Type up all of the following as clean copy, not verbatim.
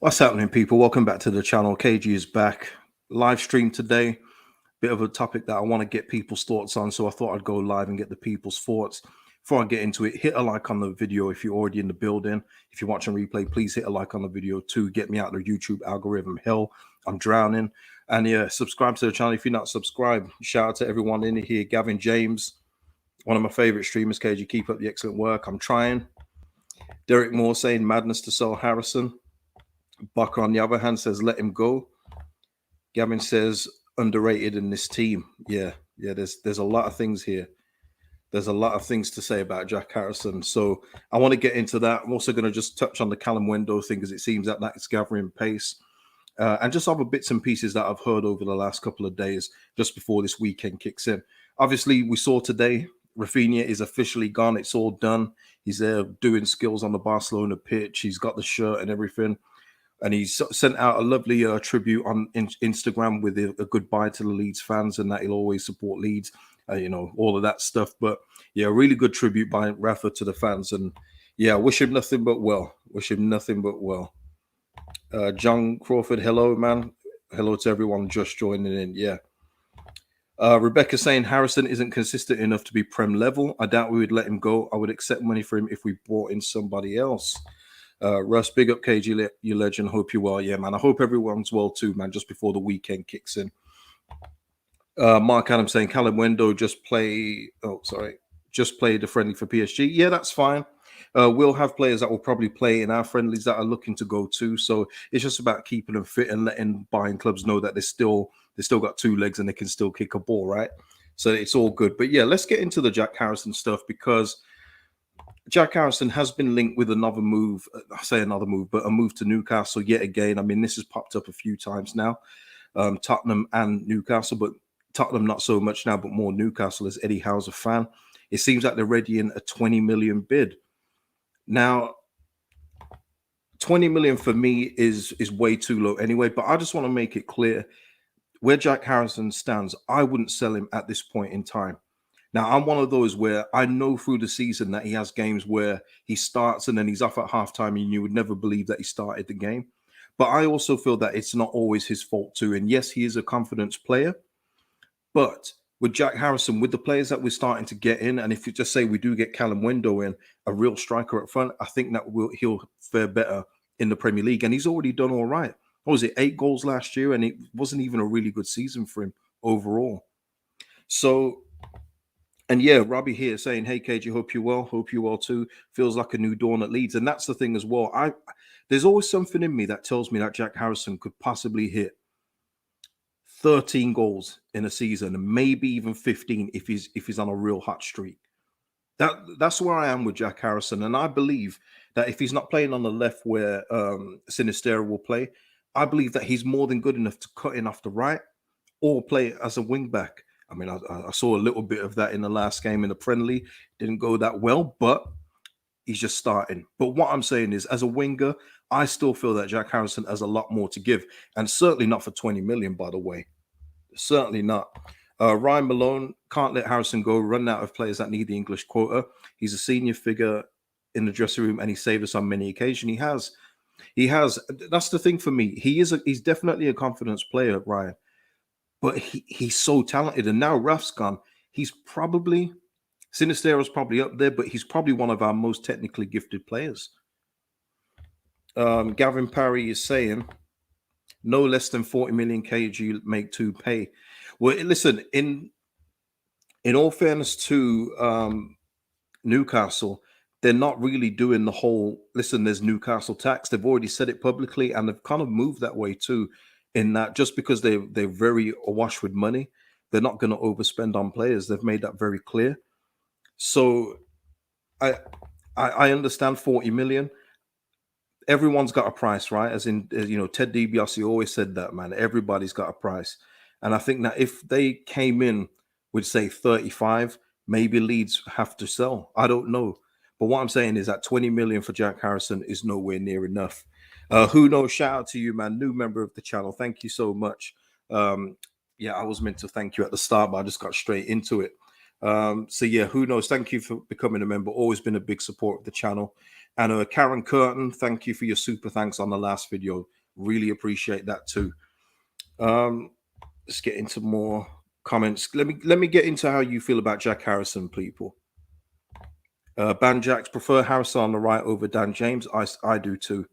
What's happening, people? Welcome back to the channel. KG is back. Live stream today. Bit of a topic that I want to get people's thoughts on, so I thought I'd go live and get the people's thoughts. Before I get into it, hit a like on the video if you're already in the building. If you're watching replay, please hit a like on the video to get me out of the YouTube algorithm. Hell, I'm drowning. And yeah, subscribe to the channel if you're not subscribed. Shout out to everyone in here. Gavin James, one of my favorite streamers. KG, keep up the excellent work. I'm trying. Derek Moore saying madness to sell Harrison. Bucker, on the other hand, says let him go. Gavin says underrated in this team. Yeah. There's a lot of things here. There's a lot of things to say about Jack Harrison. So I want to get into that. I'm also going to just touch on the Kalimuendo thing because it seems that that's gathering pace. And just other bits and pieces that I've heard over the last couple of days just before this weekend kicks in. Obviously, we saw today Rafinha is officially gone. It's all done. He's there doing skills on the Barcelona pitch. He's got the shirt and everything. And he's sent out a lovely tribute on Instagram with a goodbye to the Leeds fans and that he'll always support Leeds, all of that stuff. But yeah, really good tribute by Rafa to the fans. And yeah, wish him nothing but well. Wish him nothing but well. John Crawford, hello, man. Hello to everyone just joining in. Yeah. Rebecca saying Harrison isn't consistent enough to be Prem level. I doubt we would let him go. I would accept money for him if we brought in somebody else. Russ, big up KG, you legend. Hope you are. Yeah, man. I hope everyone's well too, man, just before the weekend kicks in. Mark Adams saying Kalimuendo just play the friendly for PSG. Yeah, that's fine. We'll have players that will probably play in our friendlies that are looking to go too. So it's just about keeping them fit and letting buying clubs know that they still got two legs and they can still kick a ball, right? So it's all good. But yeah, let's get into the Jack Harrison stuff because Jack Harrison has been linked with another move. I say another move, but a move to Newcastle yet again. I mean, this has popped up a few times now. Tottenham and Newcastle, but Tottenham not so much now, but more Newcastle as Eddie Howe's a fan. It seems like they're readying a 20 million bid. Now, 20 million for me is way too low anyway, but I just want to make it clear where Jack Harrison stands. I wouldn't sell him at this point in time. Now, I'm one of those where I know through the season that he has games where he starts and then he's off at halftime and you would never believe that he started the game. But I also feel that it's not always his fault too. And yes, he is a confidence player. But with Jack Harrison, with the players that we're starting to get in, and if you just say we do get Kalimuendo in, a real striker up front, I think that he'll fare better in the Premier League. And he's already done all right. What was it, 8 goals last year? And it wasn't even a really good season for him overall. So... And yeah, Robbie here saying, hey, KG, hope you're well. Hope you're well too. Feels like a new dawn at Leeds. And that's the thing as well. There's always something in me that tells me that Jack Harrison could possibly hit 13 goals in a season and maybe even 15 if he's on a real hot streak. That's where I am with Jack Harrison. And I believe that if he's not playing on the left where Sinistera will play, I believe that he's more than good enough to cut in off the right or play as a wing back. I mean, I saw a little bit of that in the last game in the friendly. Didn't go that well, but he's just starting. But what I'm saying is, as a winger, I still feel that Jack Harrison has a lot more to give. And certainly not for 20 million, by the way. Certainly not. Ryan Malone, can't let Harrison go. Run out of players that need the English quota. He's a senior figure in the dressing room, and he saved us on many occasions. He has. That's the thing for me. He's definitely a confidence player, Ryan. But he's so talented. And now Raf's gone. He's probably, Sinistera's probably up there, but he's probably one of our most technically gifted players. Gavin Parry is saying, no less than 40 million KG make to pay. Well, listen, in all fairness to Newcastle, they're not really doing the whole, listen, there's Newcastle tax. They've already said it publicly, and they've kind of moved that way too. In that just because they're very awash with money, they're not going to overspend on players. They've made that very clear. So I understand 40 million. Everyone's got a price, right? As in, Ted DiBiase always said that, man. Everybody's got a price. And I think that if they came in with, say, 35, maybe Leeds have to sell. I don't know. But what I'm saying is that 20 million for Jack Harrison is nowhere near enough. Who knows? Shout out to you, man. New member of the channel. Thank you so much. Yeah, I was meant to thank you at the start, but I just got straight into it. So yeah, who knows? Thank you for becoming a member. Always been a big support of the channel. And Karen Curtin, thank you for your super thanks on the last video. Really appreciate that too. Let's get into more comments. Let me get into how you feel about Jack Harrison, people. Ban Jacks prefer Harrison on the right over Dan James. I do too.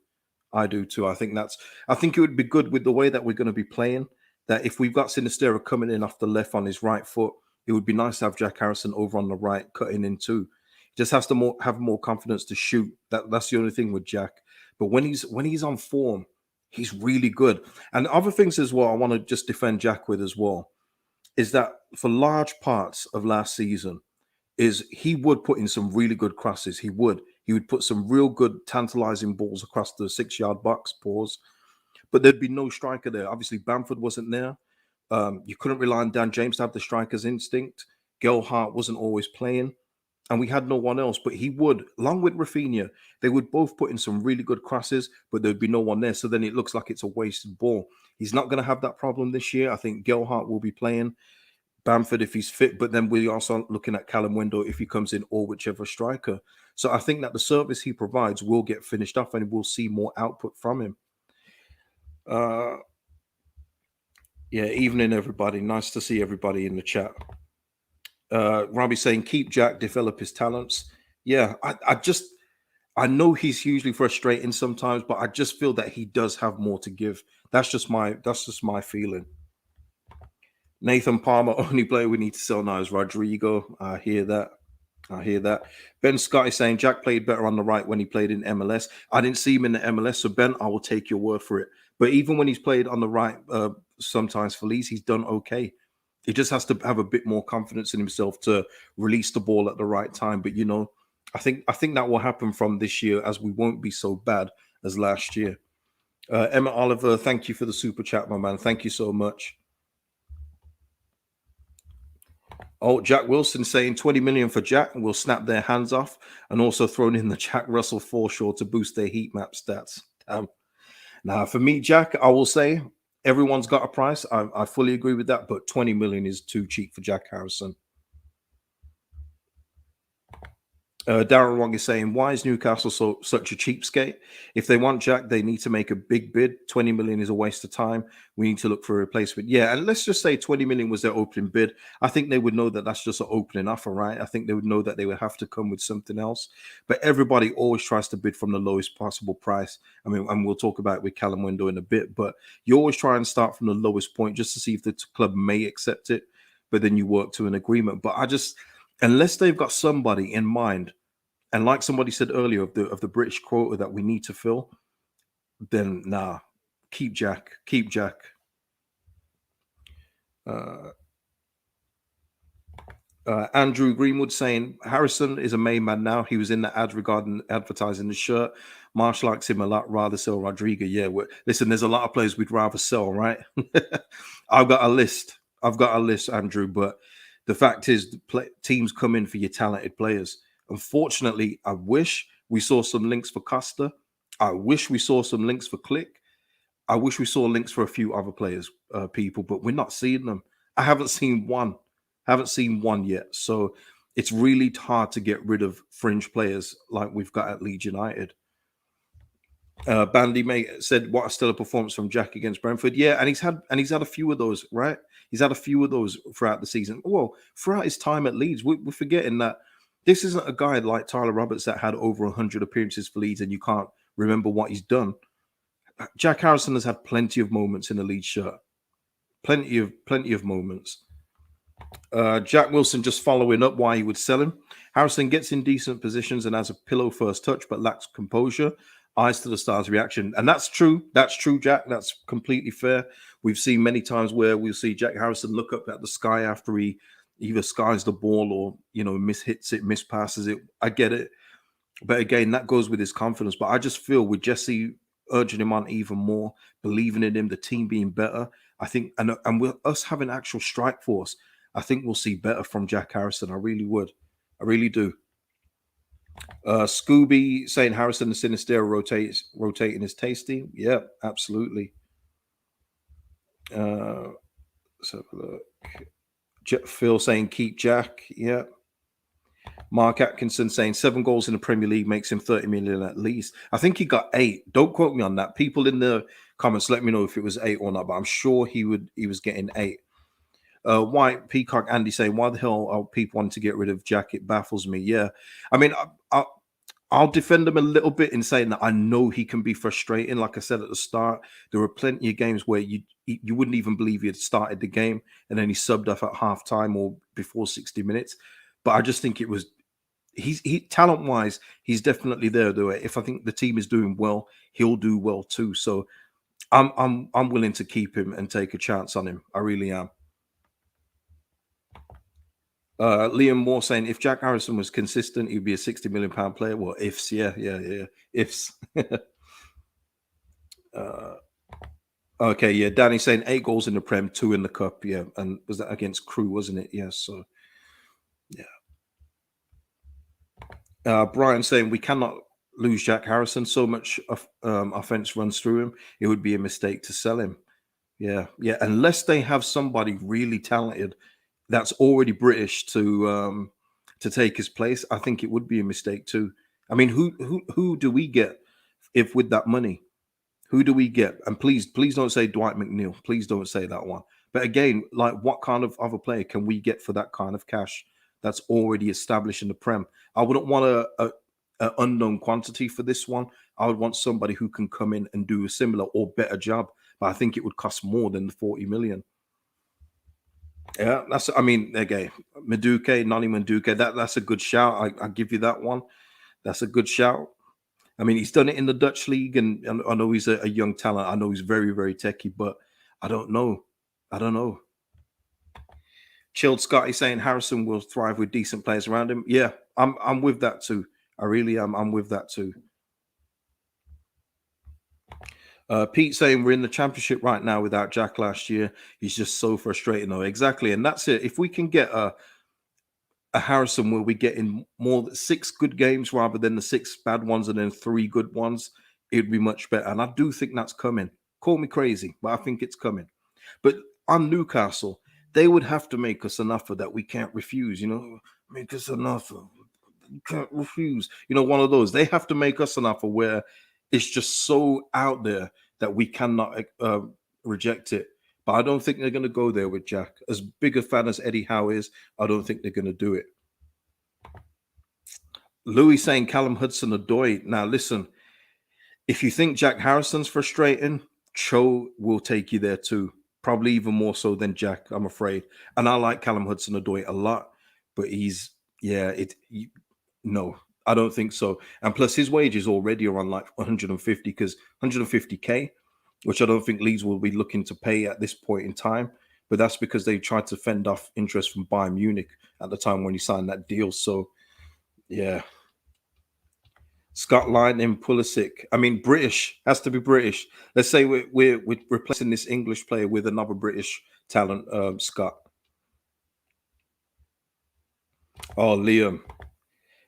I do too. I think it would be good with the way that we're going to be playing. That if we've got Sinistera coming in off the left on his right foot, it would be nice to have Jack Harrison over on the right cutting in too. Just has to have more confidence to shoot. That's the only thing with Jack. But when he's on form, he's really good. And other things as well, I want to just defend Jack with as well, is that for large parts of last season, is he would put in some really good crosses. He would put some real good tantalizing balls across the 6-yard box, pause. But there'd be no striker there. Obviously, Bamford wasn't there. You couldn't rely on Dan James to have the striker's instinct. Gelhardt wasn't always playing. And we had no one else. But he would, along with Rafinha, they would both put in some really good crosses, but there'd be no one there. So then it looks like it's a wasted ball. He's not going to have that problem this year. I think Gelhardt will be playing. Bamford if he's fit, but then we're also looking at Kalimuendo if he comes in, or whichever striker. So I think that the service he provides will get finished off and we'll see more output from him. Yeah, evening everybody. Nice to see everybody in the chat. Robbie saying keep Jack, develop his talents. Yeah, I know he's hugely frustrating sometimes, but I just feel that he does have more to give. That's just my feeling. Nathan Palmer, only player we need to sell now is Rodrigo. I hear that. Ben Scott is saying Jack played better on the right when he played in MLS. I didn't see him in the MLS, so Ben, I will take your word for it. But even when he's played on the right, sometimes for Leeds, he's done okay. He just has to have a bit more confidence in himself to release the ball at the right time. But I think that will happen from this year, as we won't be so bad as last year. Emma Oliver, thank you for the super chat, my man. Thank you so much. Oh, Jack Wilson saying 20 million for Jack and we'll snap their hands off, and also thrown in the Jack Russell foreshore to boost their heat map stats. Now, for me, Jack, I will say everyone's got a price. I fully agree with that, but 20 million is too cheap for Jack Harrison. Darren Wong is saying, why is Newcastle such a cheapskate? If they want Jack, they need to make a big bid. 20 million is a waste of time. We need to look for a replacement. Yeah, and let's just say 20 million was their opening bid. I think they would know that that's just an opening offer, right? I think they would know that they would have to come with something else. But everybody always tries to bid from the lowest possible price. I mean, and we'll talk about it with Kalimuendo in a bit, but you always try and start from the lowest point just to see if the club may accept it, but then you work to an agreement. But unless they've got somebody in mind, and like somebody said earlier of the British quota that we need to fill, then nah, keep Jack. Andrew Greenwood saying Harrison is a main man now. He was in the ad regarding advertising the shirt. Marsh likes him a lot. Rather sell Rodrigo. Yeah, listen, there's a lot of players we'd rather sell, right? I've got a list, Andrew. But the fact is, teams come in for your talented players. Unfortunately, I wish we saw some links for Costa. I wish we saw some links for Click. I wish we saw links for a few other players, people, but we're not seeing them. I haven't seen one. Yet. So it's really hard to get rid of fringe players like we've got at Leeds United. Bandy mate said, "What a stellar performance from Jack against Brentford." Yeah, and he's had a few of those, right? He's had a few of those throughout the season. Well, throughout his time at Leeds, we're forgetting that this isn't a guy like Tyler Roberts that had over 100 appearances for Leeds and you can't remember what he's done. Jack Harrison has had plenty of moments in the Leeds shirt. Plenty of moments. Jack Wilson just following up why he would sell him. Harrison gets in decent positions and has a pillow first touch, but lacks composure. Eyes to the stars reaction. And that's true. That's true, Jack. That's completely fair. We've seen many times where we'll see Jack Harrison look up at the sky after he either skies the ball or, mishits it, mispasses it. I get it. But again, that goes with his confidence. But I just feel with Jesse urging him on even more, believing in him, the team being better, I think, and with us having actual strike force, I think we'll see better from Jack Harrison. I really would. I really do. Scooby saying Harrison and Sinistera rotating is tasty. Yeah, absolutely. Let's have a look. Phil saying keep Jack. Yeah. Mark Atkinson saying 7 goals in the Premier League makes him 30 million at least. I think he got 8. Don't quote me on that. People in the comments, let me know if it was 8 or not, but I'm sure he was getting 8. White Peacock Andy saying, why the hell are people wanting to get rid of Jack? It baffles me. Yeah. I mean, I'll defend him a little bit in saying that I know he can be frustrating. Like I said at the start, there were plenty of games where you wouldn't even believe he had started the game and then he subbed off at halftime or before 60 minutes. But I just think it was he talent wise, he's definitely there. Though if I think the team is doing well, he'll do well too. So I'm willing to keep him and take a chance on him. I really am. Liam Moore saying if Jack Harrison was consistent, he'd be a 60 million pound player. Well, ifs, yeah, ifs. Okay, yeah. Danny saying 8 goals in the Prem, 2 in the Cup. Yeah, and was that against Crew, wasn't it? Yes. So yeah. Brian saying we cannot lose Jack Harrison. So much offense runs through him. It would be a mistake to sell him. Yeah, yeah. Unless they have somebody really talented that's already British to take his place, I think it would be a mistake too. I mean, who do we get if with that money? Who do we get? And please don't say Dwight McNeil. Please don't say that one. But again, like what kind of other player can we get for that kind of cash that's already established in the Prem? I wouldn't want a unknown quantity for this one. I would want somebody who can come in and do a similar or better job. But I think it would cost more than the 40 million. Yeah, I mean, again, Maduke, Nani Maduke, that's a good shout. I give you that one. That's a good shout. I mean, he's done it in the Dutch league, and I know he's a young talent. I know he's very, very techy, but I don't know. I don't know. Chilled Scotty saying Harrison will thrive with decent players around him. Yeah, I'm with that too. I really am. I'm with that too. Pete saying we're in the championship right now without Jack last year. He's just so frustrating though. Exactly. And that's it. If we can get a Harrison where we get in more 6 good games rather than the 6 bad ones and then 3 good ones, it'd be much better. And I do think that's coming. Call me crazy, but I think it's coming. But on Newcastle, they would have to make us an offer that we can't refuse. Make us an offer. You can't refuse. One of those. They have to make us an offer where it's just so out there that we cannot reject it. But I don't think they're going to go there with Jack. As big a fan as Eddie Howe is, I don't think they're going to do it. Louis saying Callum Hudson-Odoi. Now, listen, if you think Jack Harrison's frustrating, Cho will take you there too. Probably even more so than Jack, I'm afraid. And I like Callum Hudson-Odoi a lot, but no, I don't think so. And plus, his wages already are on like 150 because 150k, which I don't think Leeds will be looking to pay at this point in time. But that's because they tried to fend off interest from Bayern Munich at the time when he signed that deal. So, yeah. Scott Line and Pulisic. I mean, British has to be British. Let's say we're replacing this English player with another British talent. Scott. Oh, Liam.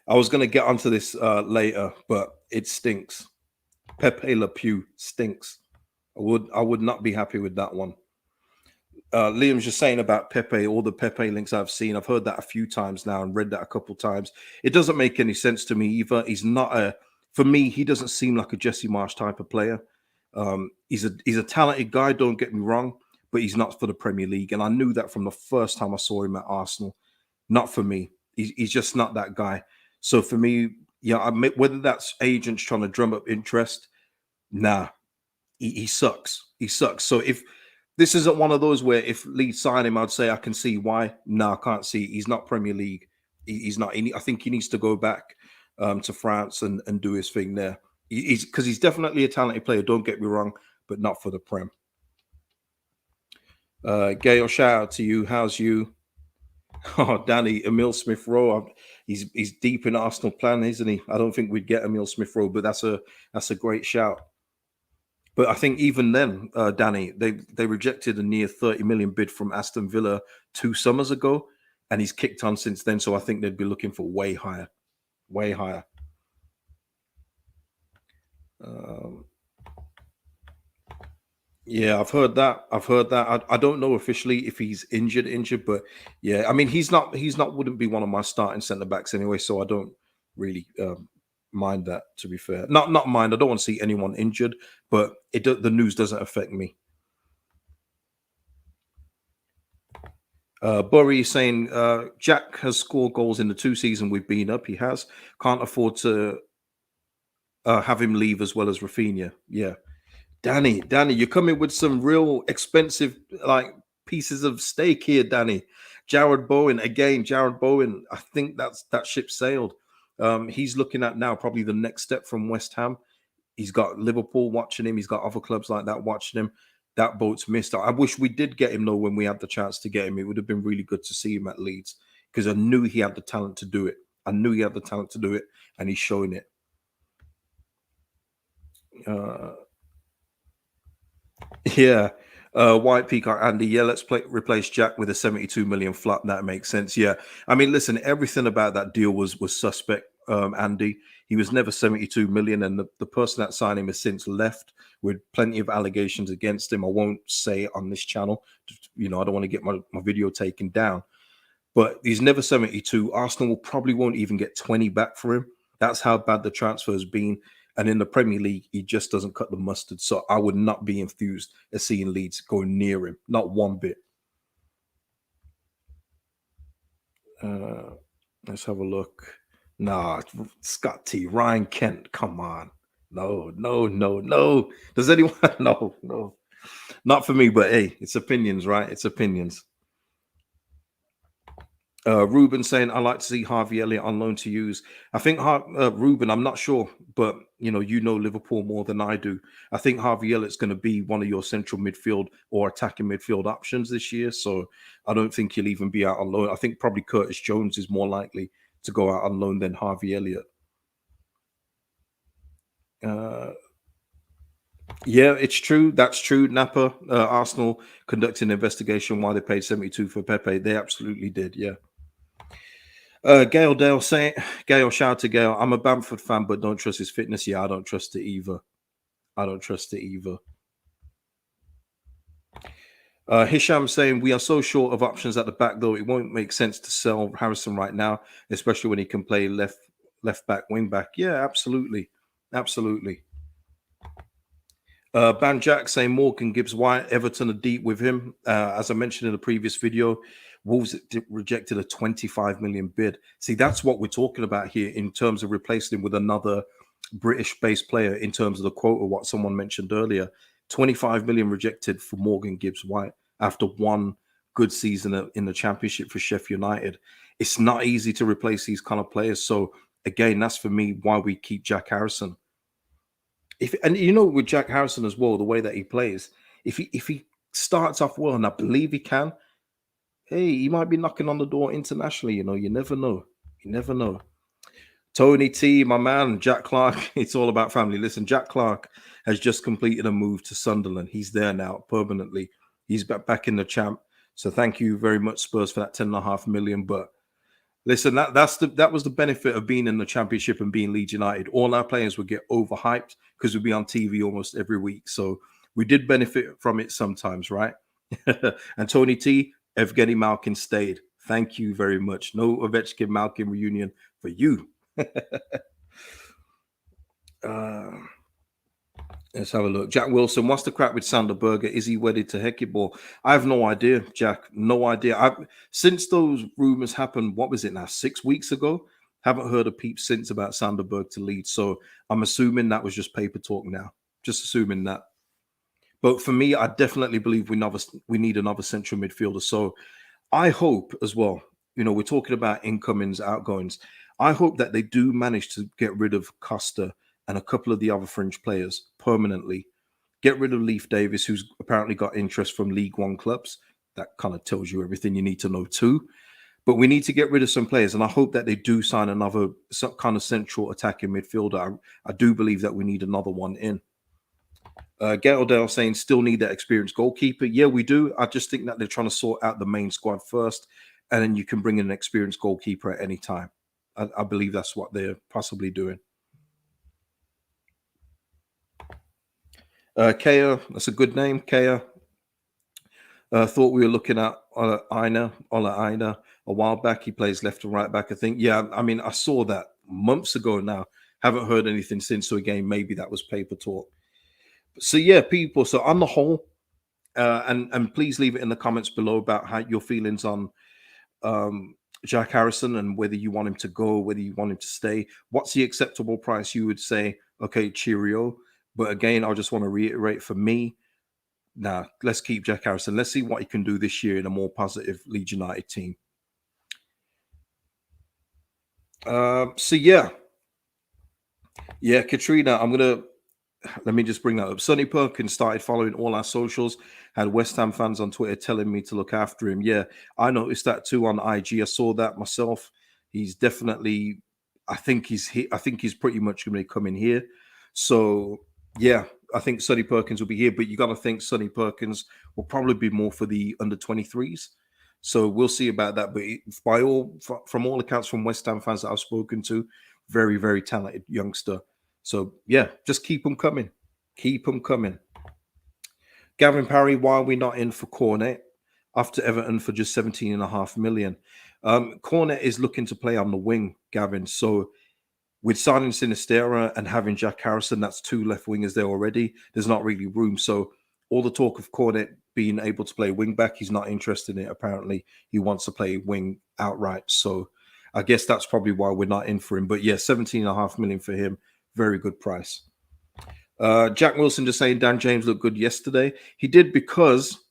I was going to get onto this later, but it stinks. Pepe Le Pew stinks. I would not be happy with that one. Liam's just saying about Pepe, all the Pepe links I've seen. I've heard that a few times now and read that a couple times. It doesn't make any sense to me either. He's not for me, he doesn't seem like a Jesse Marsh type of player. He's a talented guy, don't get me wrong, but he's not for the Premier League. And I knew that from the first time I saw him at Arsenal. Not for me. He's just not that guy. So for me, yeah, whether that's agents trying to drum up interest, nah, he sucks. He sucks. So if this isn't one of those where if Leeds sign him, I'd say I can see why. No, I can't see. He's not Premier League. He's not. I think he needs to go back to France and do his thing there. He's definitely a talented player. Don't get me wrong, but not for the Prem. Gail, shout out to you. How's you? Oh, Danny, Emil Smith Rowe. He's deep in Arsenal plan, isn't he? I don't think we'd get Emil Smith Rowe, but that's a great shout. But I think even then, Danny, they rejected a near 30 million bid from Aston Villa 2 summers ago, and he's kicked on since then. So I think they'd be looking for way higher, way higher. Yeah, I've heard that. I've heard that. I don't know officially if he's injured, but yeah, I mean he's not wouldn't be one of my starting centre backs anyway, so I don't really mind that. To be fair, not mind. I don't want to see anyone injured, but the news doesn't affect me. Burry is saying Jack has scored goals in the 2 seasons we've been up. He has. Can't afford to have him leave as well as Rafinha. Yeah, Danny, you're coming with some real expensive like pieces of steak here, Danny. Jared Bowen again. Jared Bowen. I think that ship sailed. He's looking at now probably the next step from West Ham. He's got Liverpool watching him. He's got other clubs like that watching him. That boat's missed. I wish we did get him though when we had the chance to get him. It would have been really good to see him at Leeds because I knew he had the talent to do it. I knew he had the talent to do it, and he's showing it. Uh, Yeah. White Peacock Andy, yeah, replace Jack with a 72 million flat. That makes sense. Yeah. I mean, listen, everything about that deal was suspect, Andy. He was never 72 million, and the person that signed him has since left with plenty of allegations against him. I won't say it on this channel. I don't want to get my video taken down. But he's never 72. Arsenal probably won't even get 20 back for him. That's how bad the transfer has been. And in the Premier League, he just doesn't cut the mustard. So I would not be enthused at seeing Leeds go near him. Not one bit. Uh, let's have a look. Nah, Scott T. Ryan Kent. Come on. No, no, no, no. Does anyone? No, no. Not for me, but hey, it's opinions, right? It's opinions. Ruben saying, I like to see Harvey Elliott on loan to use. I think, Ruben, I'm not sure, but you know Liverpool more than I do. I think Harvey Elliott's going to be one of your central midfield or attacking midfield options this year. So I don't think he'll even be out on loan. I think probably Curtis Jones is more likely to go out on loan than Harvey Elliott. Uh, yeah, it's true. That's true. Napa, Arsenal conducted an investigation why they paid 72 for Pepe. They absolutely did. Yeah. Gail Dale saying, Gail, shout out to Gail. I'm a Bamford fan, but don't trust his fitness. Yeah, I don't trust it either. I don't trust it either. Hisham saying, we are so short of options at the back, though it won't make sense to sell Harrison right now, especially when he can play left back, wing back. Yeah, absolutely. Absolutely. Ban Jack saying Morgan Gibbs White, Everton are deep with him. As I mentioned in the previous video, Wolves rejected a 25 million bid. See, that's what we're talking about here in terms of replacing him with another British-based player in terms of the quota, what someone mentioned earlier. 25 million rejected for Morgan Gibbs White after one good season in the Championship for Sheffield United. It's not easy to replace these kind of players. So, again, that's for me why we keep Jack Harrison. With Jack Harrison as well, the way that he plays, if he starts off well, and I believe he can, hey, he might be knocking on the door internationally. You never know. You never know. Tony T, my man, Jack Clark. It's all about family. Listen, Jack Clark has just completed a move to Sunderland. He's there now permanently. He's back in the champ. So thank you very much, Spurs, for that 10.5 million. But listen, that was the benefit of being in the Championship and being Leeds United. All our players would get overhyped because we'd be on TV almost every week. So we did benefit from it sometimes, right? And Tony T, Evgeny Malkin stayed. Thank you very much. No Ovechkin Malkin reunion for you. uh, let's have a look. Jack Wilson, what's the crap with Sander Berger? Is he wedded to Heckieball? I have no idea, Jack. No idea. Since those rumors happened, what was it now? 6 weeks ago? Haven't heard a peep since about Sanderberg to Leeds. So I'm assuming that was just paper talk now. Just assuming that. But for me, I definitely believe we need another central midfielder. So I hope as well, we're talking about incomings, outgoings. I hope that they do manage to get rid of Costa and a couple of the other fringe players permanently. Get rid of Leif Davis, who's apparently got interest from League One clubs. That kind of tells you everything you need to know too. But we need to get rid of some players, and I hope that they do sign another some kind of central attacking midfielder. I do believe that we need another one in. Gaildale saying still need that experienced goalkeeper. Yeah, we do. I just think that they're trying to sort out the main squad first, and then you can bring in an experienced goalkeeper at any time. I believe that's what they're possibly doing. Kea, that's a good name, Kea. Thought we were looking at Ola Aina a while back. He plays left and right back, I think. Yeah, I mean, I saw that months ago now. Haven't heard anything since. So again, maybe that was paper talk. So yeah, people. So on the whole, and please leave it in the comments below about how your feelings on Jack Harrison and whether you want him to go, whether you want him to stay. What's the acceptable price you would say? Okay, cheerio. But again, I just want to reiterate for me, nah, let's keep Jack Harrison. Let's see what he can do this year in a more positive Leeds United team. So yeah, Katrina, let me just bring that up. Sonny Perkins started following all our socials, had West Ham fans on Twitter telling me to look after him. Yeah, I noticed that too on IG. I saw that myself. He's definitely, I think he's pretty much going to be coming here. So yeah, I think Sonny Perkins will be here, but you got to think Sonny Perkins will probably be more for the under 23s. So we'll see about that. But from all accounts from West Ham fans that I've spoken to, very, very talented youngster. So yeah, just keep them coming. Keep them coming. Gavin Parry, why are we not in for Cornet after Everton for just 17.5 million? Cornet is looking to play on the wing, Gavin. So with signing Sinistera and having Jack Harrison, that's two left wingers there already. There's not really room. So all the talk of Cornet being able to play wing back, he's not interested in it. Apparently, he wants to play wing outright. So I guess that's probably why we're not in for him. But yeah, 17.5 million for him. Very good price. Jack Wilson just saying Dan James looked good yesterday. He did because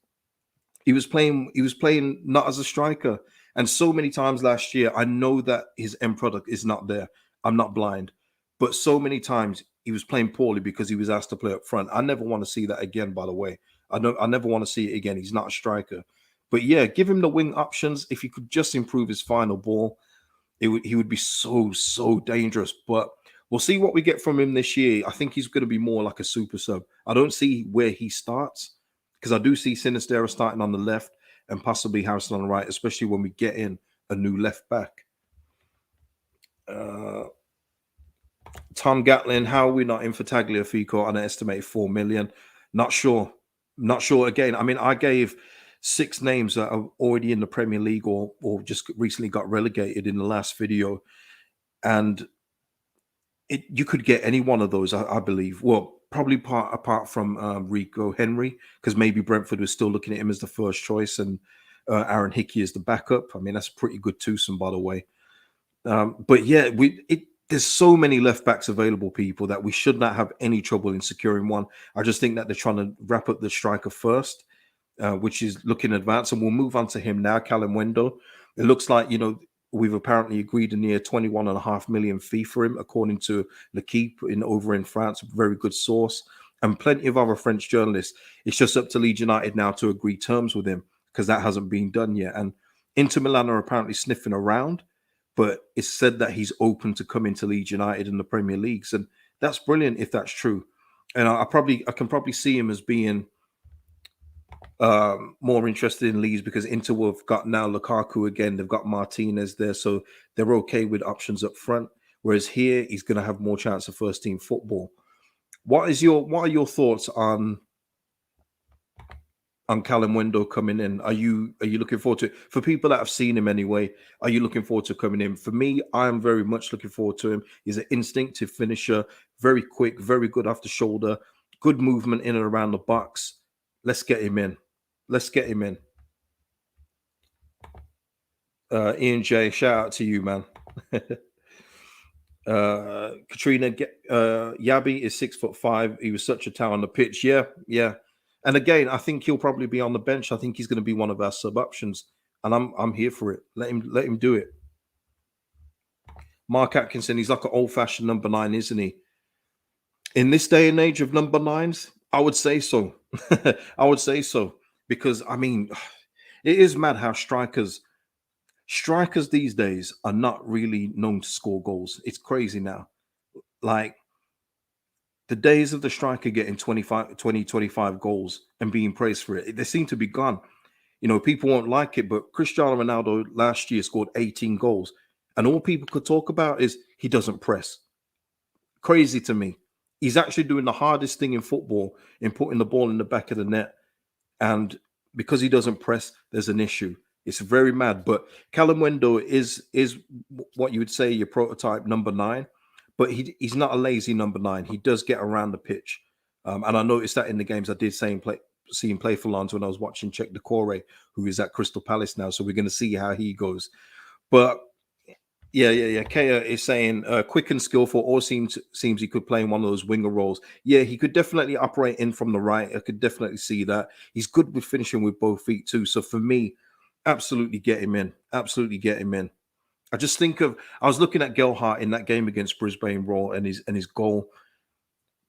he was playing not as a striker. And so many times last year, I know that his end product is not there. I'm not blind. But so many times he was playing poorly because he was asked to play up front. I never want to see that again, by the way. I never want to see it again. He's not a striker. But yeah, give him the wing options. If he could just improve his final ball, he would be so dangerous. But we'll see what we get from him this year. I think he's going to be more like a super sub. I don't see where he starts because I do see Sinistera starting on the left and possibly Harrison on the right, especially when we get in a new left back. Tom Gatlin, how are we not in for Tagliafico on an estimated 4 million? Not sure. Not sure again. I mean, I gave 6 names that are already in the Premier League or just recently got relegated in the last video. And you could get any one of those, I believe. Well, probably apart from Rico Henry, because maybe Brentford was still looking at him as the first choice and Aaron Hickey is the backup. I mean, that's a pretty good twosome, by the way. But yeah, there's so many left backs available, people, that we should not have any trouble in securing one. I just think that they're trying to wrap up the striker first, which is looking advanced. And we'll move on to him now, Kalimuendo. It looks like, we've apparently agreed a near 21.5 million fee for him, according to L'Equipe over in France, a very good source, and plenty of other French journalists. It's just up to Leeds United now to agree terms with him because that hasn't been done yet. And Inter Milan are apparently sniffing around, but it's said that he's open to coming to Leeds United in the Premier Leagues, and that's brilliant if that's true. And I can probably see him as being more interested in Leeds because Inter have got now Lukaku again. They've got Martinez there, so they're okay with options up front. Whereas here, he's going to have more chance of first team football. What are your thoughts on Kalimuendo coming in? Are you looking forward to it? For people that have seen him anyway, are you looking forward to coming in? For me, I am very much looking forward to him. He's an instinctive finisher, very quick, very good off the shoulder, good movement in and around the box. Let's get him in. Let's get him in. Ian J, shout out to you, man. Katrina, Yabi is 6'5". He was such a talent on the pitch. Yeah. And again, I think he'll probably be on the bench. I think he's going to be one of our sub options, and I'm here for it. Let him do it. Mark Atkinson, he's like an old-fashioned number 9, isn't he? In this day and age of number 9s, I would say so. I would say so because I mean, it is mad how strikers these days are not really known to score goals. It's crazy now. Like the days of the striker getting 25 goals and being praised for it, they seem to be gone. People won't like it, but Cristiano Ronaldo last year scored 18 goals. And all people could talk about is he doesn't press. Crazy to me. He's actually doing the hardest thing in football in putting the ball in the back of the net. And because he doesn't press, there's an issue. It's very mad. But Kalimuendo is what you would say your prototype number 9, but he's not a lazy number 9. He does get around the pitch, and I noticed that in the games I did see him play for Lons when I was watching Czech Decore, who is at Crystal Palace now. So we're going to see how he goes. But yeah. Kea is saying quick and skillful. All seems he could play in one of those winger roles. Yeah, he could definitely operate in from the right. I could definitely see that. He's good with finishing with both feet too. So for me, absolutely get him in. Absolutely get him in. I just think of I was looking at Gelhardt in that game against Brisbane Roar and his goal.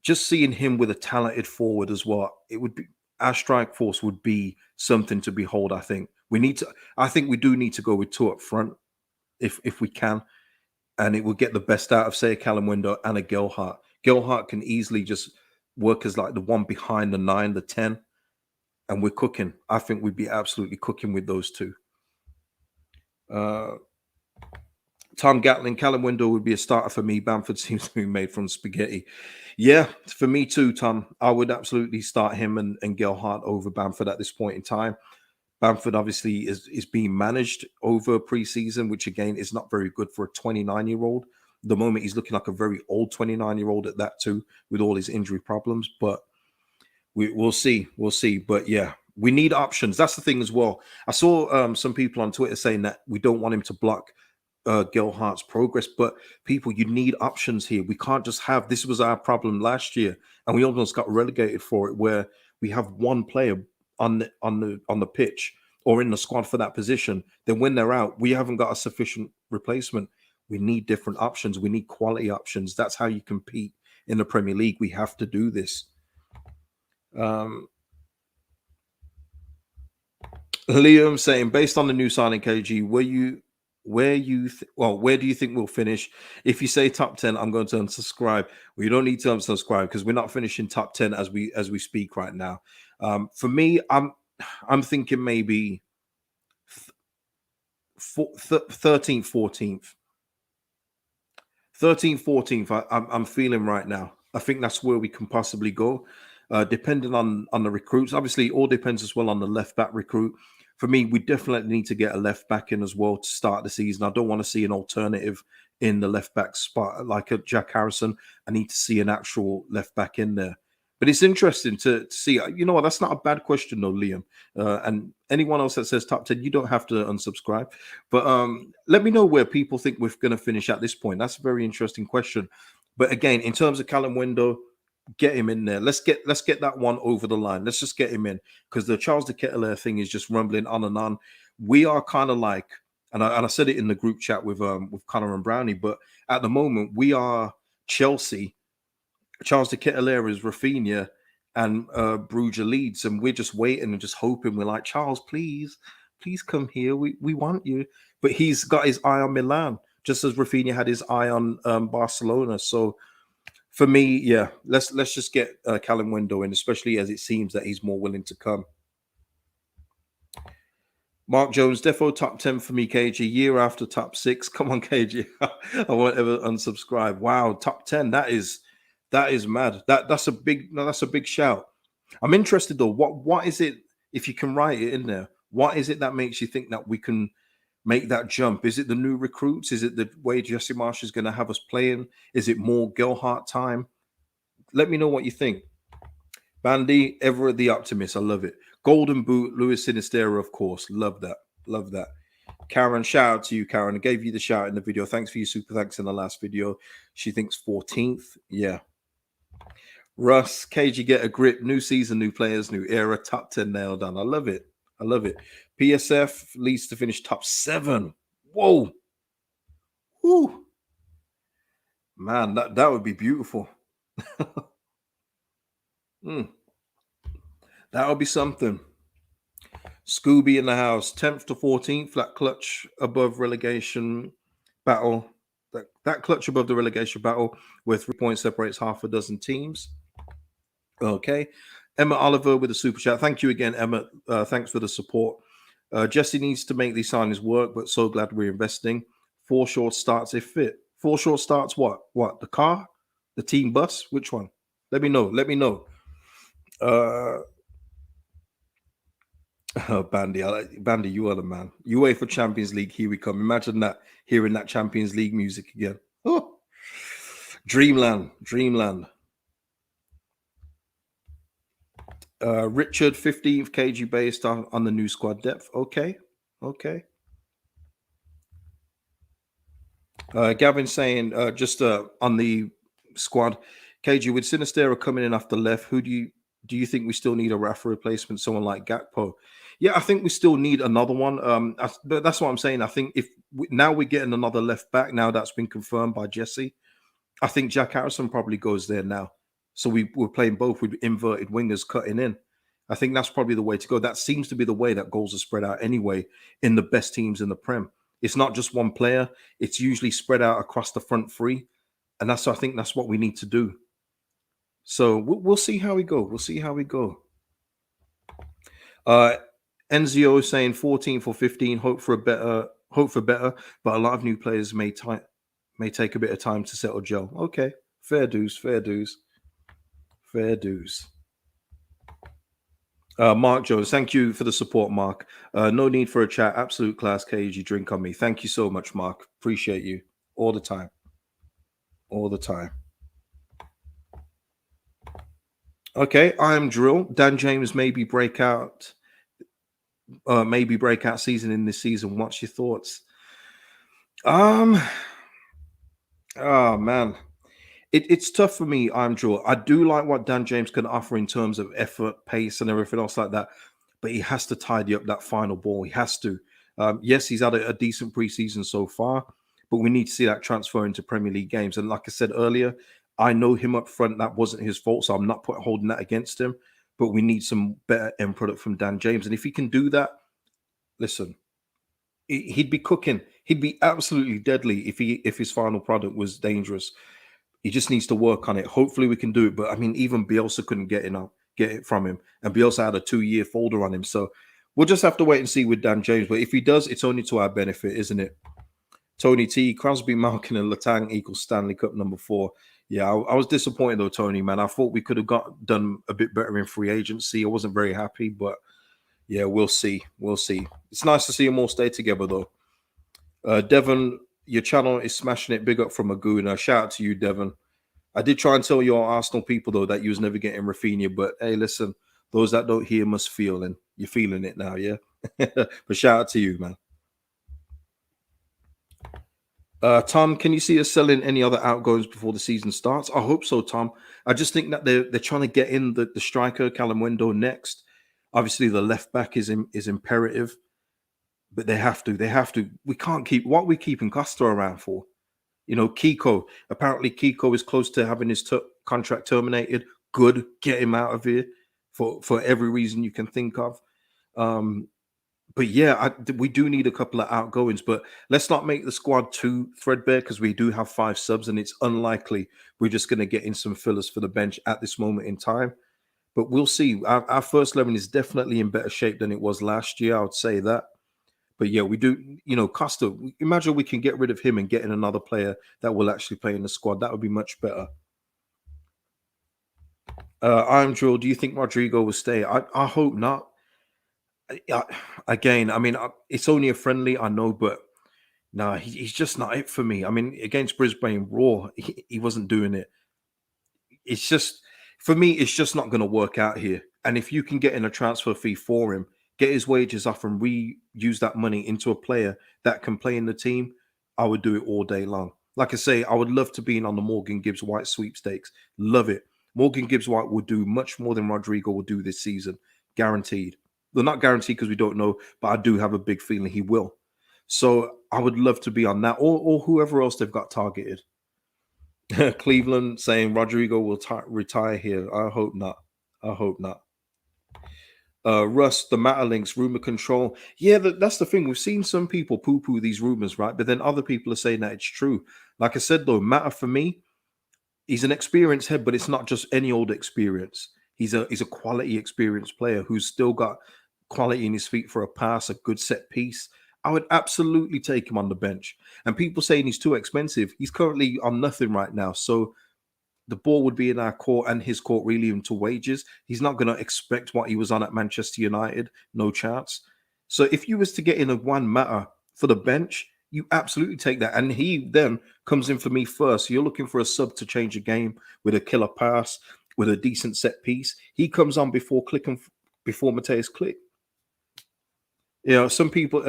Just seeing him with a talented forward as well. It would be our strike force would be something to behold. I think we need to. I think we do need to go with 2 up front if we can, and it will get the best out of, say, a Kalimuendo and a Gelhardt. Gelhardt can easily just work as like the one behind the 9, the 10, and we're cooking. I think we'd be absolutely cooking with those 2. Tom Gatlin, Kalimuendo would be a starter for me. Bamford seems to be made from spaghetti. Yeah, for me too, Tom. I would absolutely start him and Gelhardt over Bamford at this point in time. Bamford obviously is being managed over preseason, which again is not very good for a 29-year-old. The moment he's looking like a very old 29-year-old at that too, with all his injury problems. But we'll see. We'll see. But yeah, we need options. That's the thing as well. I saw some people on Twitter saying that we don't want him to block Gelhardt's progress, but people, you need options here. We can't just have this was our problem last year, and we almost got relegated for it, where we have one player on the pitch or in the squad for that position. Then when they're out, we haven't got a sufficient replacement. We need different options. We need quality options. That's how you compete in the Premier League. We have to do this. Liam saying, based on the new signing, KG, where do you think we'll finish? If you say top 10, I'm going to unsubscribe. Well, you don't need to unsubscribe because we're not finishing top 10 as we speak right now. For me, I'm thinking maybe 13th, 14th. 13th, 14th, I'm feeling right now. I think that's where we can possibly go, depending on the recruits. Obviously, it all depends as well on the left back recruit. For me, we definitely need to get a left back in as well to start the season. I don't want to see an alternative in the left back spot like a Jack Harrison. I need to see an actual left back in there. But it's interesting to see. You know what? That's not a bad question, though, Liam. And anyone else that says top 10, you don't have to unsubscribe. But let me know where people think we're going to finish at this point. That's a very interesting question. But again, in terms of Kalimuendo, get him in there. Let's get that one over the line. Let's just get him in, because the Charles de Ketelaere thing is just rumbling on and on. We are kind of like, and I said it in the group chat with Connor and Brownie, but at the moment we are Chelsea. Charles de Ketelaere is Rafinha, and Bruges Leeds, and we're just waiting and just hoping. We're like, Charles, please come here. We want you. But he's got his eye on Milan, just as Rafinha had his eye on Barcelona. So for me, yeah, let's just get Kalimuendo in, especially as it seems that he's more willing to come. Mark Jones, defo top 10 for me, KG. Year after top 6. Come on, KG. I won't ever unsubscribe. Wow, top 10. That is mad. That's a big shout. I'm interested though. What is it, if you can write it in there? What is it that makes you think that we can make that jump? Is it the new recruits? Is it the way Jesse Marsh is going to have us playing? Is it more Gelhardt time? Let me know what you think. Bandy, Everett the Optimist. I love it. Golden Boot, Luis Sinistero, of course. Love that. Love that. Karen, shout out to you, Karen. I gave you the shout in the video. Thanks for your super thanks in the last video. She thinks 14th. Yeah. Russ, KG, get a grip. New season, new players, new era. Top 10 nailed on. I love it. I love it. PSF leads to finish top 7. Whoa. Woo. Man, that would be beautiful. That would be something. Scooby in the house. 10th to 14th. That clutch above relegation battle. That clutch above the relegation battle where 3 points separates half a dozen teams. Okay. Emma Oliver with a super chat. Thank you again, Emma. Thanks for the support. Jesse needs to make these signings work, but so glad we're investing. 4 short starts if fit. 4 short starts what? What? The car? The team bus? Which one? Let me know. Let me know. Uh, Bandy, Bandy, you are the man. UEFA Champions League, here we come. Imagine that, hearing that Champions League music again. Oh, dreamland, dreamland. Richard, 15th KG based on the new squad depth. Okay, okay. Gavin saying just on the squad, KG with Sinistera coming in after left. Who do you think we still need a Rafa replacement? Someone like Gakpo? Yeah, I think we still need another one. But that's what I'm saying. I think if now we're getting another left back, now that's been confirmed by Jesse. I think Jack Harrison probably goes there now. So we're playing both with inverted wingers cutting in. I think that's probably the way to go. That seems to be the way that goals are spread out anyway in the best teams in the Prem. It's not just one player. It's usually spread out across the front three. And I think that's what we need to do. So we'll see how we go. We'll see how we go. Uh Enzio saying 14 for 15, hope for better, but a lot of new players may take a bit of time to settle gel. Okay, fair dues, fair dues, fair dues. Mark Jones, thank you for the support, Mark. No need for a chat. Absolute class, KG. Drink on me. Thank you so much, Mark. Appreciate you all the time. All the time. Okay, I am Drill. Dan James maybe breakout season in this season. What's your thoughts? Oh man. It's tough for me, I'm Joe. I do like what Dan James can offer in terms of effort, pace, and everything else like that, but he has to tidy up that final ball. He has to. Yes, he's had a decent preseason so far, but we need to see that transfer into Premier League games. And like I said earlier, I know him up front. That wasn't his fault, so I'm not holding that against him. But we need some better end product from Dan James, and if he can do that, listen, he'd be cooking. He'd be absolutely deadly if his final product was dangerous. He just needs to work on it. Hopefully, we can do it. But I mean, even Bielsa couldn't get it from him, and Bielsa had a 2-year folder on him. So we'll just have to wait and see with Dan James. But if he does, it's only to our benefit, isn't it? Tony T, Crosby, Malkin, and Letang equals Stanley Cup number 4. Yeah, I was disappointed though, Tony. Man, I thought we could have done a bit better in free agency. I wasn't very happy, but yeah, we'll see. We'll see. It's nice to see them all stay together though. Devon, your channel is smashing it. Big up from Maguna. Shout out to you, Devon. I did try and tell your Arsenal people though that you was never getting Rafinha, but hey, listen, those that don't hear must feel, and you're feeling it now, yeah. But shout out to you, man. Tom, can you see us selling any other outgoings before the season starts? I hope so, Tom. I just think that they're trying to get in the striker Kalimuendo next. Obviously, the left back is imperative, but they have to. They have to. We can't keep what we keeping Costa around for. You know, Kiko. Apparently, Kiko is close to having his contract terminated. Good, get him out of here for every reason you can think of. But yeah, we do need a couple of outgoings. But let's not make the squad too threadbare because we do have 5 subs, and it's unlikely we're just going to get in some fillers for the bench at this moment in time. But we'll see. Our first 11 is definitely in better shape than it was last year. I would say that. But yeah, we do, Costa, imagine we can get rid of him and get in another player that will actually play in the squad. That would be much better. I'm Drill. Do you think Rodrigo will stay? I hope not. Again, I mean, it's only a friendly, I know, but no, he's just not it for me. I mean, against Brisbane Raw, he wasn't doing it. It's just, for me, it's just not going to work out here. And if you can get in a transfer fee for him, get his wages off and reuse that money into a player that can play in the team, I would do it all day long. Like I say, I would love to be in on the Morgan Gibbs White sweepstakes. Love it. Morgan Gibbs White will do much more than Rodrigo will do this season. Guaranteed. Well, not guaranteed because we don't know, but I do have a big feeling he will. So I would love to be on that or whoever else they've got targeted. Cleveland saying Rodrigo will retire here. I hope not. I hope not. Russ, the matter links, rumor control. Yeah, that's the thing. We've seen some people poo-poo these rumors, right? But then other people are saying that it's true. Like I said, though, Matter for me, he's an experienced head, but it's not just any old experience. He's a quality experienced player who's still got quality in his feet for a pass, a good set piece. I would absolutely take him on the bench. And people saying he's too expensive. He's currently on nothing right now. So the ball would be in our court and his court really into wages. He's not going to expect what he was on at Manchester United. No chance. So if you was to get in a Juan Mata for the bench, you absolutely take that. And he then comes in for me first. So you're looking for a sub to change a game with a killer pass, with a decent set piece. He comes on before Mateus Click. You know, some people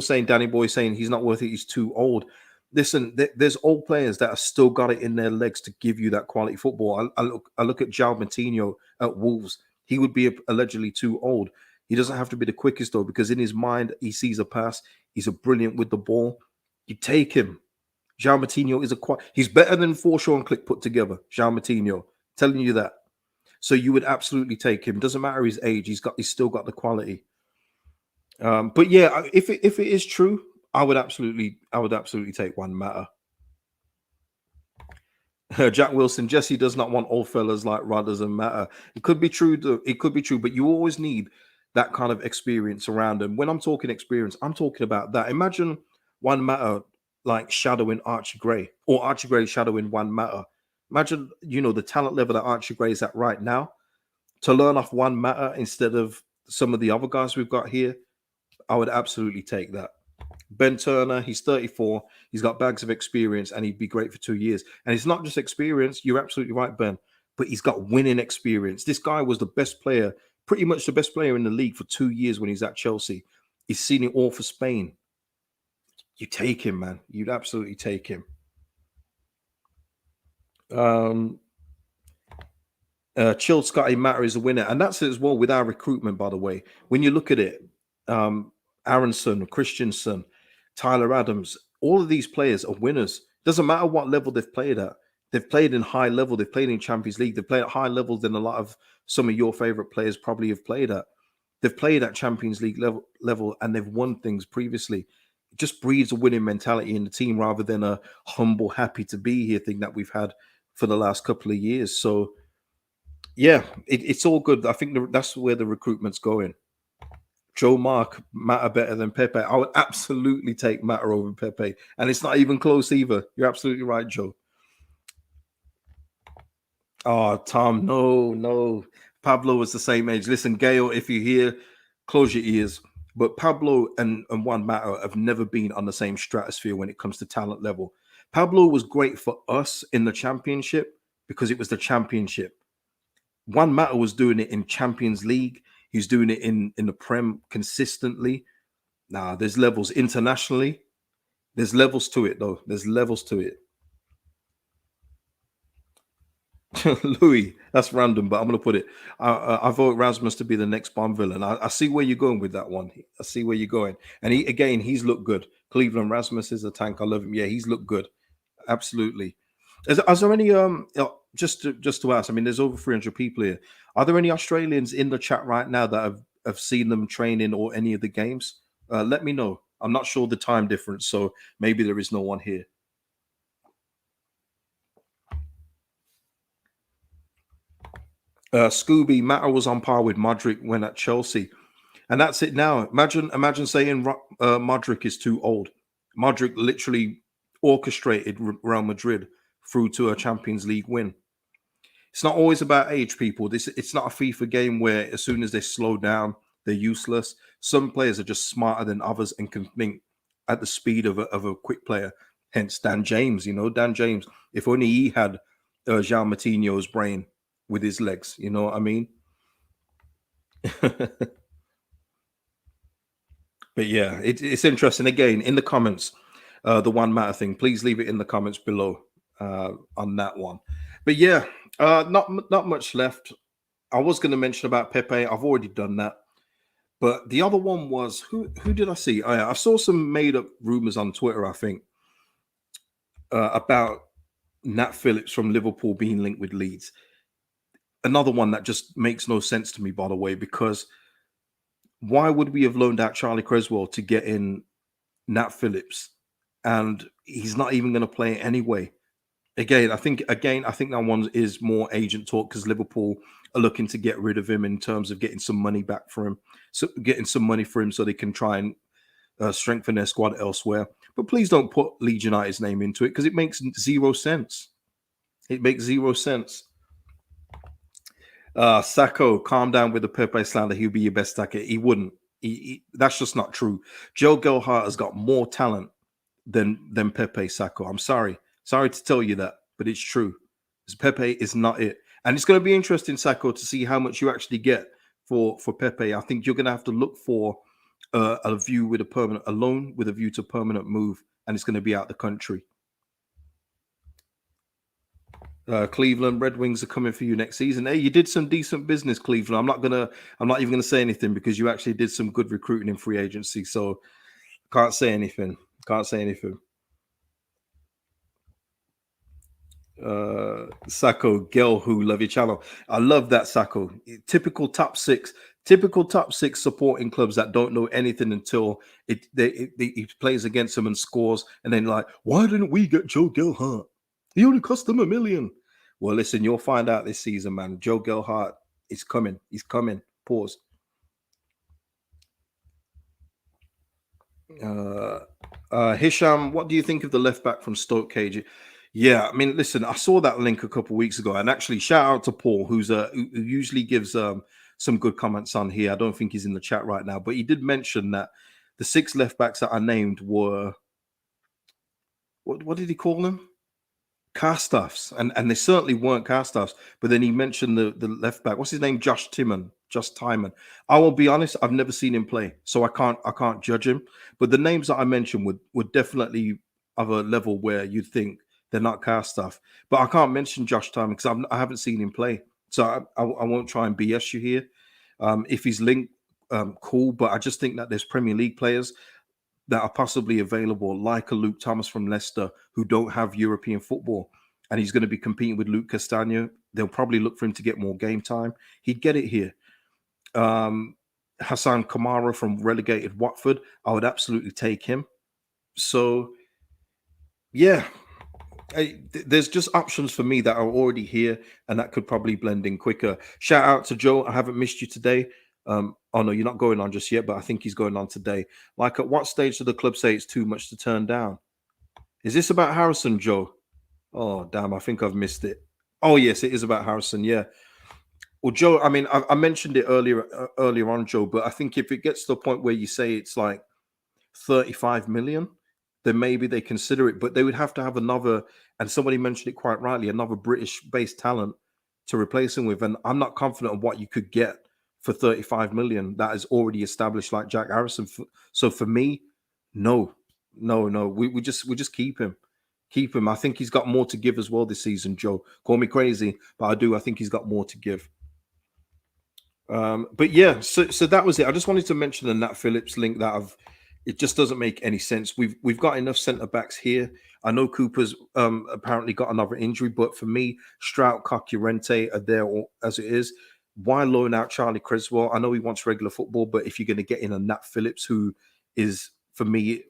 saying Danny Boy saying he's not worth it, he's too old. Listen, there's old players that have still got it in their legs to give you that quality football. I look at João Matinho at Wolves. He would be allegedly too old. He doesn't have to be the quickest though, because in his mind he sees a pass. He's a brilliant with the ball. You take him. João Matinho is he's better than Forshaw and Click put together. João Matinho, telling you that. So you would absolutely take him. Doesn't matter his age. He's still got the quality. But yeah, if it is true, I would absolutely take Juan Mata. Jack Wilson, Jesse does not want old fellas like Rodgers and Mata. It could be true, though. It could be true, but you always need that kind of experience around them. When I'm talking experience, I'm talking about that. Imagine Juan Mata like shadowing Archie Gray, or Archie Gray shadowing Juan Mata. Imagine, the talent level that Archie Gray is at right now. To learn off Juan Mata instead of some of the other guys we've got here, I would absolutely take that. Ben Turner, he's 34. He's got bags of experience, and he'd be great for 2 years. And it's not just experience. You're absolutely right, Ben. But he's got winning experience. This guy was the best player, pretty much the best player in the league for 2 years when he's at Chelsea. He's seen it all for Spain. You take him, man. You'd absolutely take him. Chilled Scotty Matter is a winner. And that's it as well with our recruitment, by the way. When you look at it, Aronson, Christensen, Tyler Adams, all of these players are winners. Doesn't matter what level they've played at. They've played in high level. They've played in Champions League. They've played at high levels than a lot of some of your favorite players probably have played at. They've played at Champions League level and they've won things previously. It just breeds a winning mentality in the team rather than a humble, happy to be here thing that we've had for the last couple of years. So, yeah, it's all good. I think that's where the recruitment's going. Joe Mark, Mata better than Pepe. I would absolutely take Mata over Pepe. And it's not even close either. You're absolutely right, Joe. Oh, Tom, no. Pablo was the same age. Listen, Gail, if you hear, close your ears. But Pablo and Juan Mata have never been on the same stratosphere when it comes to talent level. Pablo was great for us in the championship because it was the championship. Juan Mata was doing it in Champions League. He's doing it in the Prem consistently. Nah, there's levels internationally. There's levels to it, though. There's levels to it. Louis, that's random, but I'm going to put it. I vote Rasmus to be the next Bond villain. I see where you're going with that one. I see where you're going. And he's looked good. Cleveland Rasmus is a tank. I love him. Yeah, he's looked good. Absolutely. Is there any just to ask? I mean, there's over 300 people here. Are there any Australians in the chat right now that have seen them training or any of the games? Let me know. I'm not sure the time difference, so maybe there is no one here. Scooby, Mata was on par with Modric when at Chelsea, and that's it now. Imagine saying Modric is too old. Modric literally orchestrated Real Madrid through to a Champions League win. It's not always about age, people. It's not a FIFA game where as soon as they slow down, they're useless. Some players are just smarter than others and can think at the speed of a quick player. Hence Dan James. Dan James. If only he had João Matinho's brain with his legs. You know what I mean? But yeah, it's interesting. Again, in the comments, the Juan Mata thing, please leave it in the comments below on that one. But yeah, not much left. I was going to mention about Pepe. I've already done that. But the other one was, who did I see? I saw some made up rumors on Twitter, I think, about Nat Phillips from Liverpool being linked with Leeds. Another one that just makes no sense to me, by the way, because why would we have loaned out Charlie Creswell to get in Nat Phillips? And he's not even going to play anyway. Again, I think that one is more agent talk because Liverpool are looking to get rid of him in terms of getting some money back for him, so getting some money for him so they can try and strengthen their squad elsewhere. But please don't put Leeds United's name into it because it makes zero sense. It makes zero sense. Sacco, calm down with the Pepe slander. He'll be your best attacker. He wouldn't. That's just not true. Joe Gelhardt has got more talent than Pepe Sacco. I'm sorry to tell you that, but it's true. Pepe is not it, and it's going to be interesting, Sacco, to see how much you actually get for Pepe. I think you're going to have to look for a view with a loan with a view to permanent move, and it's going to be out the country. Cleveland Red Wings are coming for you next season. Hey, you did some decent business, Cleveland. I'm not even gonna say anything because you actually did some good recruiting in free agency. So can't say anything. Can't say anything. Sacco, girl who love your channel. I love that, Sacco. Typical top six supporting clubs that don't know anything until he plays against them and scores, and then like, why didn't we get Joe Gelhardt? He only cost them $1 million. Well, listen, you'll find out this season, man. Joe Gelhardt is coming. He's coming. Pause. Hisham, what do you think of the left back from Stoke, KG? Yeah, I mean, listen, I saw that link a couple of weeks ago, and actually, shout out to Paul, who usually gives some good comments on here. I don't think he's in the chat right now, but he did mention that the 6 left backs that I named were what did he call them? Cast-offs, and they certainly weren't cast-offs. But then he mentioned the left back. What's his name? Josh Timon. I will be honest, I've never seen him play, so I can't judge him. But the names that I mentioned would definitely of a level where you'd think they're not cast-off. But I can't mention Josh Timon because I haven't seen him play, so I won't try and BS you here. If he's linked, cool. But I just think that there's Premier League players that are possibly available, like a Luke Thomas from Leicester, who don't have European football, and he's going to be competing with Luke Castagno. They'll probably look for him to get more game time. He'd get it here. Hassan Kamara from relegated Watford, I would absolutely take him. So, yeah, there's just options for me that are already here and that could probably blend in quicker. Shout out to Joe. I haven't missed you today. Oh no, you're not going on just yet, but I think he's going on today. Like, at what stage did the club say it's too much to turn down? Is this about Harrison, Joe? Oh damn, I think I've missed it. Oh yes, it is about Harrison. Yeah. Well, Joe, I mean, I mentioned it earlier on, Joe, but I think if it gets to the point where you say it's like 35 million, then maybe they consider it. But they would have to have another, and somebody mentioned it quite rightly, another British-based talent to replace him with. And I'm not confident of what you could get for 35 million that is already established, like Jack Harrison. So for me, no. We just keep him. Keep him. I think he's got more to give as well this season, Joe. Call me crazy, but I think he's got more to give. But yeah, so that was it. I just wanted to mention the Nat Phillips link it just doesn't make any sense. We've got enough centre backs here. I know Cooper's apparently got another injury, but for me, Strout, Llorente are there as it is. Why loan out Charlie Creswell? I know he wants regular football, but if you're going to get in a Nat Phillips, who is, for me,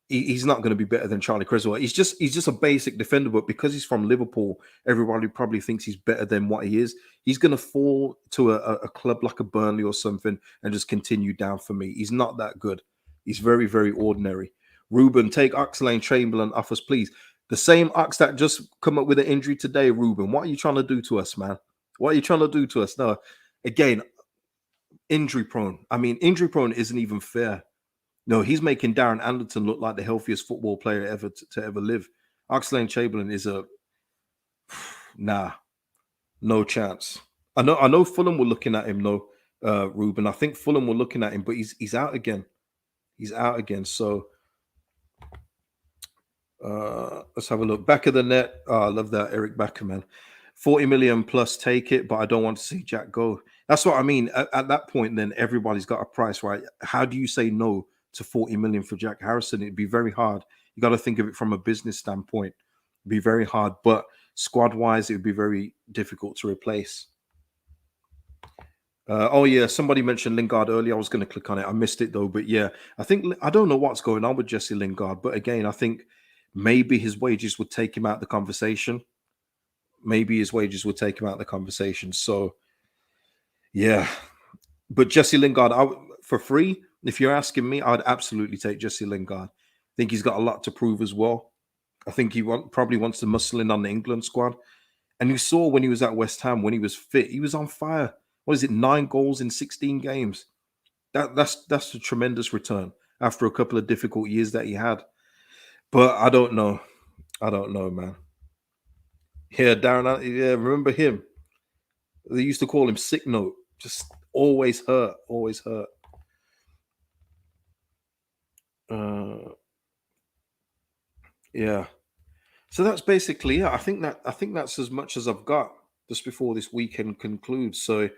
he's not going to be better than Charlie Creswell. He's just a basic defender, but because he's from Liverpool, everybody probably thinks he's better than what he is. He's going to fall to a club like a Burnley or something and just continue down for me. He's not that good. He's very, very ordinary. Ruben, take Oxlade-Chamberlain off us, please. The same Ox that just come up with an injury today, Ruben. What are you trying to do to us, man? What are you trying to do to us? No, again, injury prone. I mean, injury prone isn't even fair. No, he's making Darren Anderton look like the healthiest football player ever to ever live. Oxlade-Chamberlain is no chance. I know Fulham were looking at him, no, Ruben. I think Fulham were looking at him, but he's out again. He's out again. So let's have a look. Back of the net. Oh, I love that, Eric Backer, man. 40 million plus, take it, but I don't want to see Jack go. That's what I mean. At that point, then everybody's got a price, right? How do you say no to 40 million for Jack Harrison? It'd be very hard. You got to think of it from a business standpoint. It'd be very hard, but squad wise, it would be very difficult to replace. Oh yeah, somebody mentioned Lingard earlier. I was going to click on it. I missed it though. But yeah, I don't know what's going on with Jesse Lingard. But again, I think maybe his wages would take him out the conversation. So yeah, but Jesse Lingard, for free, if you're asking me, I'd absolutely take Jesse Lingard. I think he's got a lot to prove as well. I think he probably wants to muscle in on the England squad. And you saw when he was at West Ham, when he was fit, he was on fire. What is it? 9 goals in 16 games. That's a tremendous return after a couple of difficult years that he had. But I don't know. I don't know, man. Yeah, Darren. Yeah, remember him? They used to call him Sick Note. Just always hurt. Always hurt. Yeah. So that's basically it. I think that's as much as I've got just before this weekend concludes. So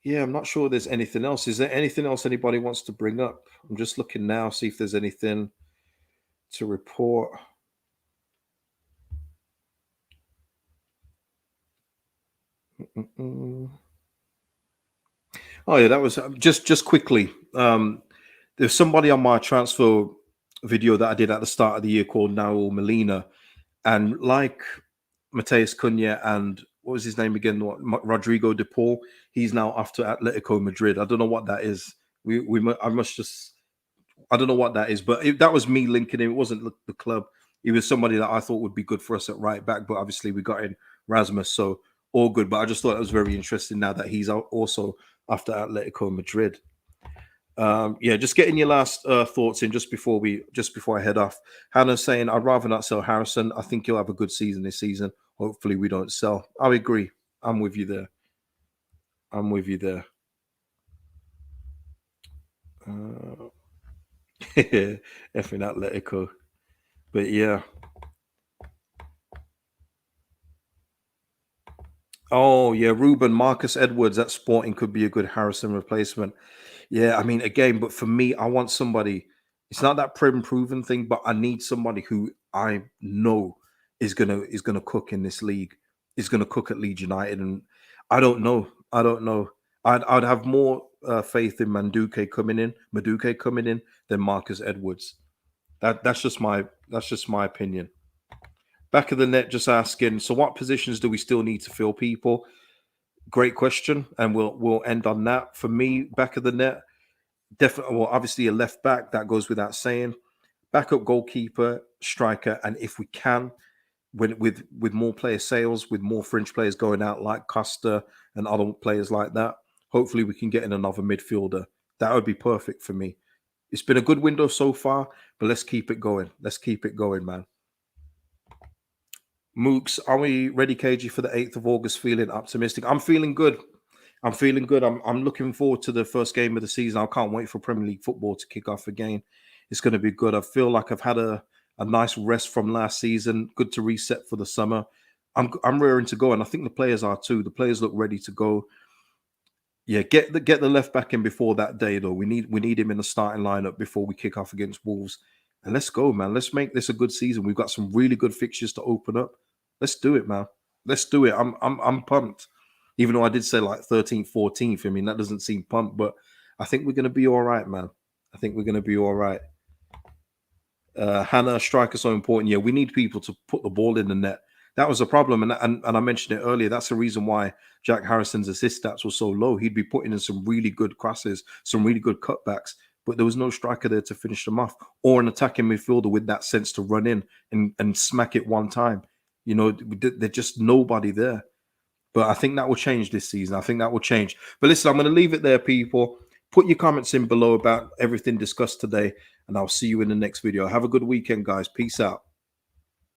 yeah, I'm not sure there's anything else. Is there anything else anybody wants to bring up? I'm just looking now, see if there's anything to report. Mm-mm. Oh yeah, that was just quickly. There's somebody on my transfer video that I did at the start of the year called Naul Molina, and like Mateus Cunha and what was his name again? Rodrigo de Paul. He's now off to Atletico Madrid. I don't know what that is. I must just I don't know what that is, but that was me linking him. It wasn't the club. He was somebody that I thought would be good for us at right back, but obviously we got in Rasmus, so all good. But I just thought it was very interesting now that he's also after Atletico Madrid. Yeah, just getting your last thoughts in just before I head off. Hannah's saying I'd rather not sell Harrison. I think he'll have a good season this season. Hopefully we don't sell. I agree. I'm with you there. I'm with you there. Effing Atletico. But yeah. Oh yeah, Ruben Marcus Edwards at Sporting could be a good Harrison replacement. Yeah, I mean again, but for me, I want somebody. It's not that prim proven thing, but I need somebody who I know is gonna cook in this league. Is gonna cook at Leeds United, and I don't know. I don't know. I'd have more faith in Maduke coming in than Marcus Edwards. That's just my opinion. Back of the net, just asking. So, what positions do we still need to fill? People, great question, and we'll end on that. For me, back of the net, definitely. Well, obviously a left back that goes without saying. Backup goalkeeper, striker, and if we can, with more player sales, with more fringe players going out like Costa and other players like that, hopefully we can get in another midfielder. That would be perfect for me. It's been a good window so far, but let's keep it going. Let's keep it going, man. Mooks, are we ready, KG, for the 8th of August? Feeling optimistic? I'm feeling good. I'm feeling good. I'm looking forward to the first game of the season. I can't wait for Premier League football to kick off again. It's going to be good. I feel like I've had a nice rest from last season. Good to reset for the summer. I'm raring to go, and I think the players are too. The players look ready to go. Yeah, get the left back in before that day though. We need him in the starting lineup before we kick off against Wolves. And let's go, man. Let's make this a good season. We've got some really good fixtures to open up. Let's do it, man. Let's do it. I'm pumped. Even though I did say like 13th, 14th. I mean, that doesn't seem pumped, but I think we're gonna be all right, man. I think we're gonna be all right. Hannah, striker so important. Yeah, we need people to put the ball in the net. That was a problem, and I mentioned it earlier. That's the reason why Jack Harrison's assist stats were so low. He'd be putting in some really good crosses, some really good cutbacks, but there was no striker there to finish them off, or an attacking midfielder with that sense to run in and smack it one time. You know, there's just nobody there. But I think that will change this season. I think that will change. But listen, I'm going to leave it there, people. Put your comments in below about everything discussed today, and I'll see you in the next video. Have a good weekend, guys. Peace out.